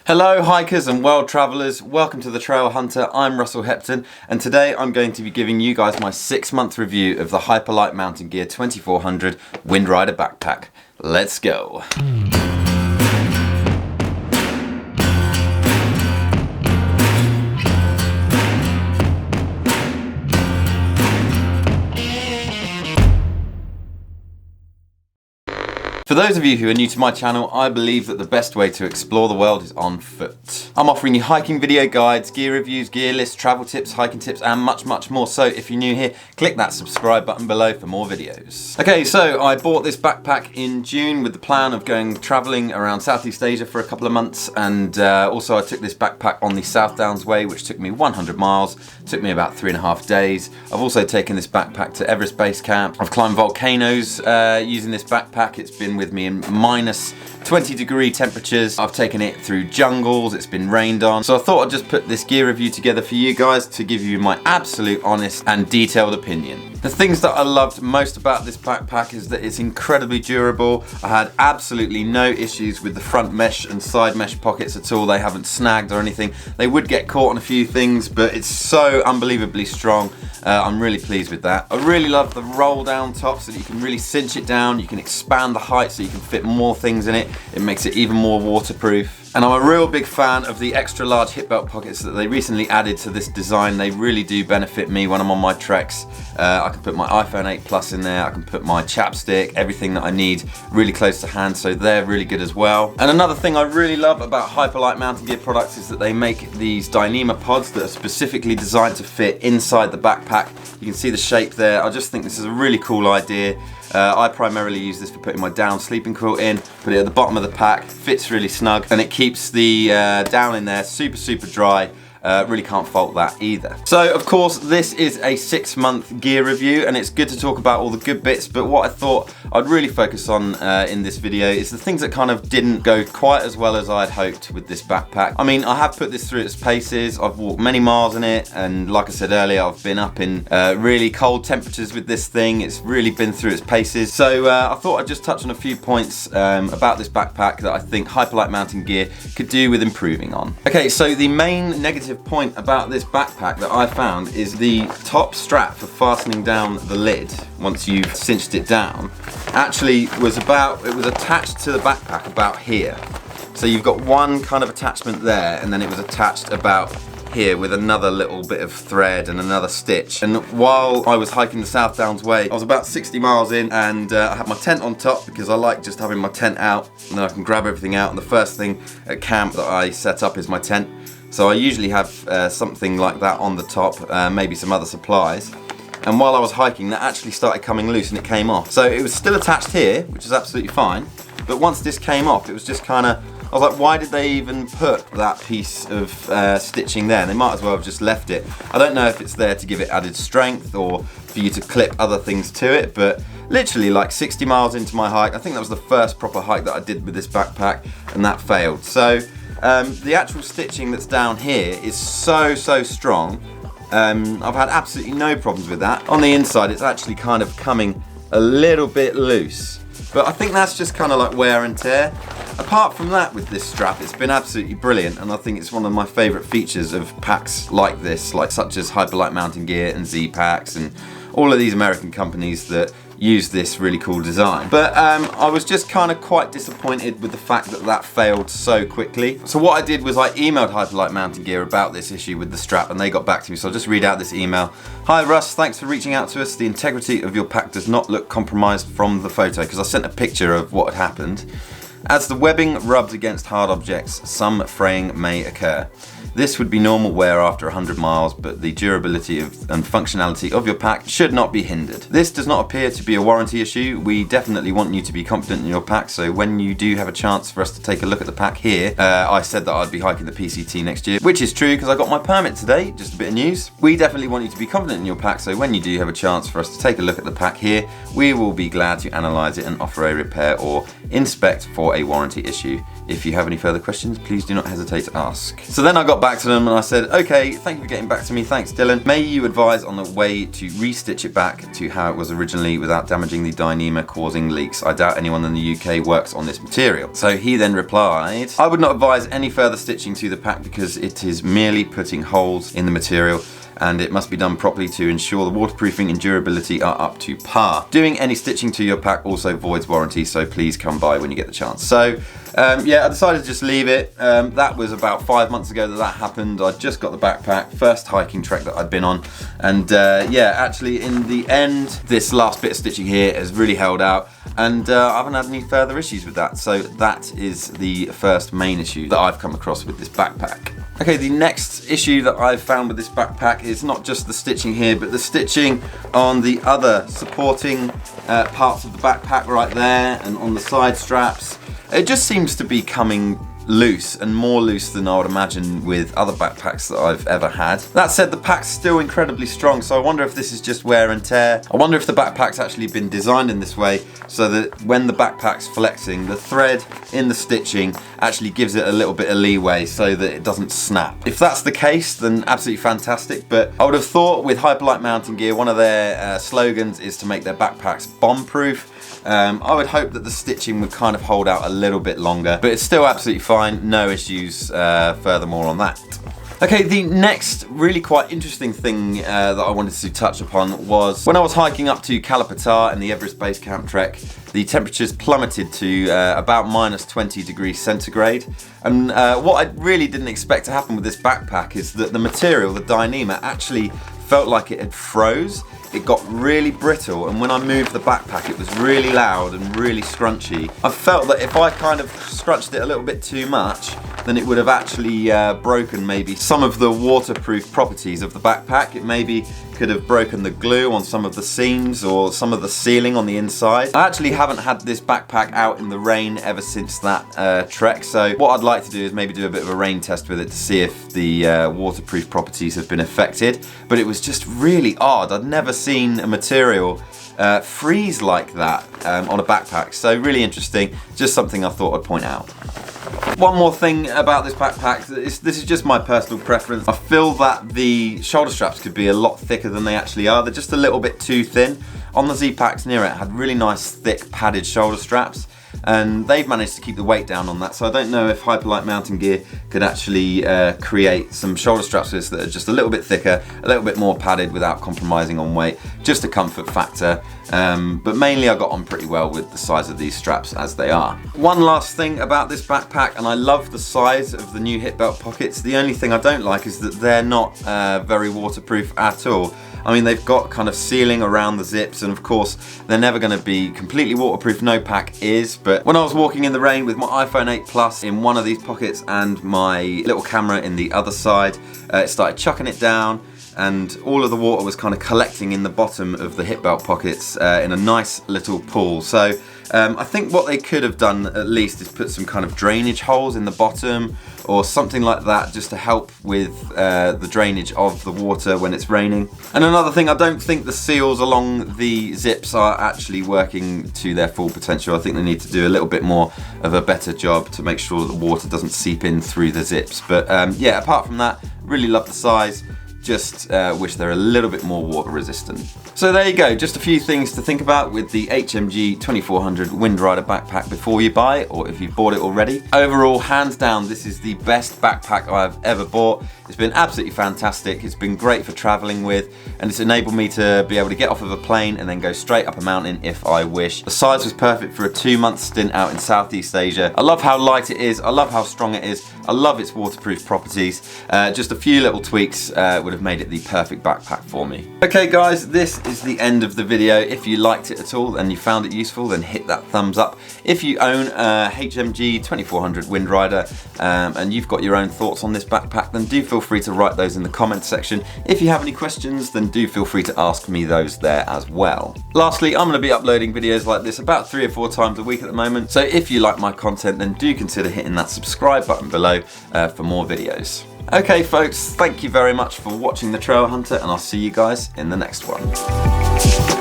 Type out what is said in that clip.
Hello hikers and world travellers, welcome to The Trail Hunter. I'm Russell Hepton and today I'm going to be giving you guys my 6-month review of the Hyperlite Mountain Gear 2400 Windrider backpack. Let's go! For those of you who are new to my channel, I believe that the best way to explore the world is on foot. I'm offering you hiking video guides, gear reviews, gear lists, travel tips, hiking tips, and much more. So if you're new here, click that subscribe button below for more videos. Okay, so I bought this backpack in June with the plan of going traveling around Southeast Asia for a couple of months, and also I took this backpack on the South Downs Way, which took me 100 miles, took me about 3.5 days. I've also taken this backpack to Everest Base Camp. I've climbed volcanoes using this backpack. It's been with me in minus 20-degree temperatures. I've taken it through jungles, it's been rained on. So I thought I'd just put this gear review together for you guys to give you my absolute honest and detailed opinion. The things that I loved most about this backpack is that it's incredibly durable. I had absolutely no issues with the front mesh and side mesh pockets at all. They haven't snagged or anything. They would get caught on a few things, but it's so unbelievably strong. I'm really pleased with that. I really love the roll down top so that you can really cinch it down. You can expand the height so you can fit more things in it. It makes it even more waterproof. And I'm a real big fan of the extra large hip belt pockets that they recently added to this design. They really do benefit me when I'm on my treks. I can put my iPhone 8 Plus in there, I can put my chapstick, everything that I need really close to hand, so they're really good as well. And another thing I really love about Hyperlite Mountain Gear products is that they make these Dyneema pods that are specifically designed to fit inside the backpack. You can see the shape there. I just think this is a really cool idea. I primarily use this for putting my down sleeping quilt in, put it at the bottom of the pack, fits really snug, and it keeps the down in there super dry. Really can't fault that either. So of course this is a 6-month gear review and it's good to talk about all the good bits, but what I thought I'd really focus on in this video is the things that kind of didn't go quite as well as I'd hoped with this backpack. I mean, I have put this through its paces, I've walked many miles in it, and like I said earlier, I've been up in really cold temperatures with this thing. It's really been through its paces. So I thought I'd just touch on a few points about this backpack that I think Hyperlite Mountain Gear could do with improving on. Okay, so the main negative point about this backpack that I found is the top strap for fastening down the lid once you've cinched it down actually was attached to the backpack about here. So you've got one kind of attachment there, and then it was attached about here with another little bit of thread and another stitch. And while I was hiking the South Downs Way, I was about 60 miles in, and I had my tent on top because I like just having my tent out and then I can grab everything out, and the first thing at camp that I set up is my tent. So I usually have something like that on the top, maybe some other supplies. And while I was hiking, that actually started coming loose and it came off. So it was still attached here, which is absolutely fine. But once this came off, it was just kind of, I was like, why did they even put that piece of stitching there? They might as well have just left it. I don't know if it's there to give it added strength or for you to clip other things to it, but literally like 60 miles into my hike, I think that was the first proper hike that I did with this backpack, and that failed. So the actual stitching that's down here is so strong. I've had absolutely no problems with that. On the inside it's actually kind of coming a little bit loose, but I think that's just kind of like wear and tear. Apart from that, with this strap, it's been absolutely brilliant, and I think it's one of my favourite features of packs like this, like such as Hyperlite Mountain Gear and Z-Packs and all of these American companies that use this really cool design. But I was just kind of quite disappointed with the fact that that failed so quickly. So what I did was I emailed Hyperlite Mountain Gear about this issue with the strap, and they got back to me. So I'll just read out this email. Hi Russ, thanks for reaching out to us. The integrity of your pack does not look compromised from the photo, because I sent a picture of what had happened. As the webbing rubbed against hard objects, some fraying may occur. This would be normal wear after 100 miles, but the durability and functionality of your pack should not be hindered. This does not appear to be a warranty issue. We definitely want you to be confident in your pack, so when you do have a chance for us to take a look at the pack here, I said that I'd be hiking the PCT next year, which is true because I got my permit today, just a bit of news. We definitely want you to be confident in your pack, so when you do have a chance for us to take a look at the pack here, we will be glad to analyse it and offer a repair or inspect for a warranty issue If you have any further questions, please do not hesitate to ask. So then I got back to them and I said, okay, thank you for getting back to me. Thanks, Dylan. May you advise on the way to re-stitch it back to how it was originally without damaging the Dyneema, causing leaks. I doubt anyone in the UK works on this material. So he then replied, I would not advise any further stitching to the pack because it is merely putting holes in the material, and it must be done properly to ensure the waterproofing and durability are up to par. Doing any stitching to your pack also voids warranty, so please come by when you get the chance. So yeah, I decided to just leave it. That was about 5 months ago that happened. I just got the backpack, first hiking trek that I'd been on, and yeah, actually in the end, this last bit of stitching here has really held out, and I haven't had any further issues with that. So that is the first main issue that I've come across with this backpack. Okay, the next issue that I've found with this backpack is not just the stitching here, but the stitching on the other supporting parts of the backpack right there and on the side straps. It just seems to be coming loose, and more loose than I would imagine with other backpacks that I've ever had. That said, the pack's still incredibly strong, so I wonder if this is just wear and tear. I wonder if the backpack's actually been designed in this way so that when the backpack's flexing, the thread in the stitching actually gives it a little bit of leeway so that it doesn't snap. If that's the case, then absolutely fantastic, but I would have thought with Hyperlite Mountain Gear, one of their slogans is to make their backpacks bomb-proof. I would hope that the stitching would kind of hold out a little bit longer, but it's still absolutely fine, no issues furthermore on that. Okay, the next really quite interesting thing that I wanted to touch upon was when I was hiking up to Kalapatar in the Everest Base Camp trek, the temperatures plummeted to about -20 degrees centigrade. And what I really didn't expect to happen with this backpack is that the material, the Dyneema, actually felt like it had froze. It got really brittle, and when I moved the backpack it was really loud and really scrunchy. I felt that if I kind of scrunched it a little bit too much, then it would have actually broken maybe some of the waterproof properties of the backpack. It maybe could have broken the glue on some of the seams or some of the sealing on the inside. I actually haven't had this backpack out in the rain ever since that trek, so what I'd like to do is maybe do a bit of a rain test with it to see if the waterproof properties have been affected. But it was just really odd. I'd never seen a material freeze like that on a backpack, so really interesting. Just something I thought I'd point out. One more thing about this backpack, this is just my personal preference. I feel that the shoulder straps could be a lot thicker than they actually are. They're just a little bit too thin. On the Z-Packs near it had really nice thick padded shoulder straps, and they've managed to keep the weight down on that, so I don't know if Hyperlite Mountain Gear could actually create some shoulder straps that are just a little bit thicker, a little bit more padded without compromising on weight. Just a comfort factor, but mainly I got on pretty well with the size of these straps as they are. One last thing about this backpack, and I love the size of the new hip belt pockets. The only thing I don't like is that they're not very waterproof at all. I mean, they've got kind of sealing around the zips, and of course they're never going to be completely waterproof, no pack is, but when I was walking in the rain with my iPhone 8 Plus in one of these pockets and my little camera in the other side, it started chucking it down, and all of the water was kind of collecting in the bottom of the hip belt pockets in a nice little pool. So I think what they could have done at least is put some kind of drainage holes in the bottom or something like that, just to help with the drainage of the water when it's raining. And another thing, I don't think the seals along the zips are actually working to their full potential. I think they need to do a little bit more of a better job to make sure that the water doesn't seep in through the zips. But yeah, apart from that, really love the size. Just wish they're a little bit more water resistant. So there you go, just a few things to think about with the HMG 2400 Windrider backpack before you buy it, or if you've bought it already. Overall, hands down, this is the best backpack I've ever bought. It's been absolutely fantastic. It's been great for traveling with, and it's enabled me to be able to get off of a plane and then go straight up a mountain if I wish. The size was perfect for a 2-month stint out in Southeast Asia. I love how light it is, I love how strong it is, I love its waterproof properties. Just a few little tweaks would have made it the perfect backpack for me. Okay guys, this is the end of the video. If you liked it at all and you found it useful, then hit that thumbs up. If you own a HMG 2400 Windrider and you've got your own thoughts on this backpack, then do feel free to write those in the comments section. If you have any questions, then do feel free to ask me those there as well. Lastly, I'm going to be uploading videos like this about 3 or 4 times a week at the moment, so if you like my content, then do consider hitting that subscribe button below for more videos. Okay folks, thank you very much for watching The Trail Hunter, and I'll see you guys in the next one.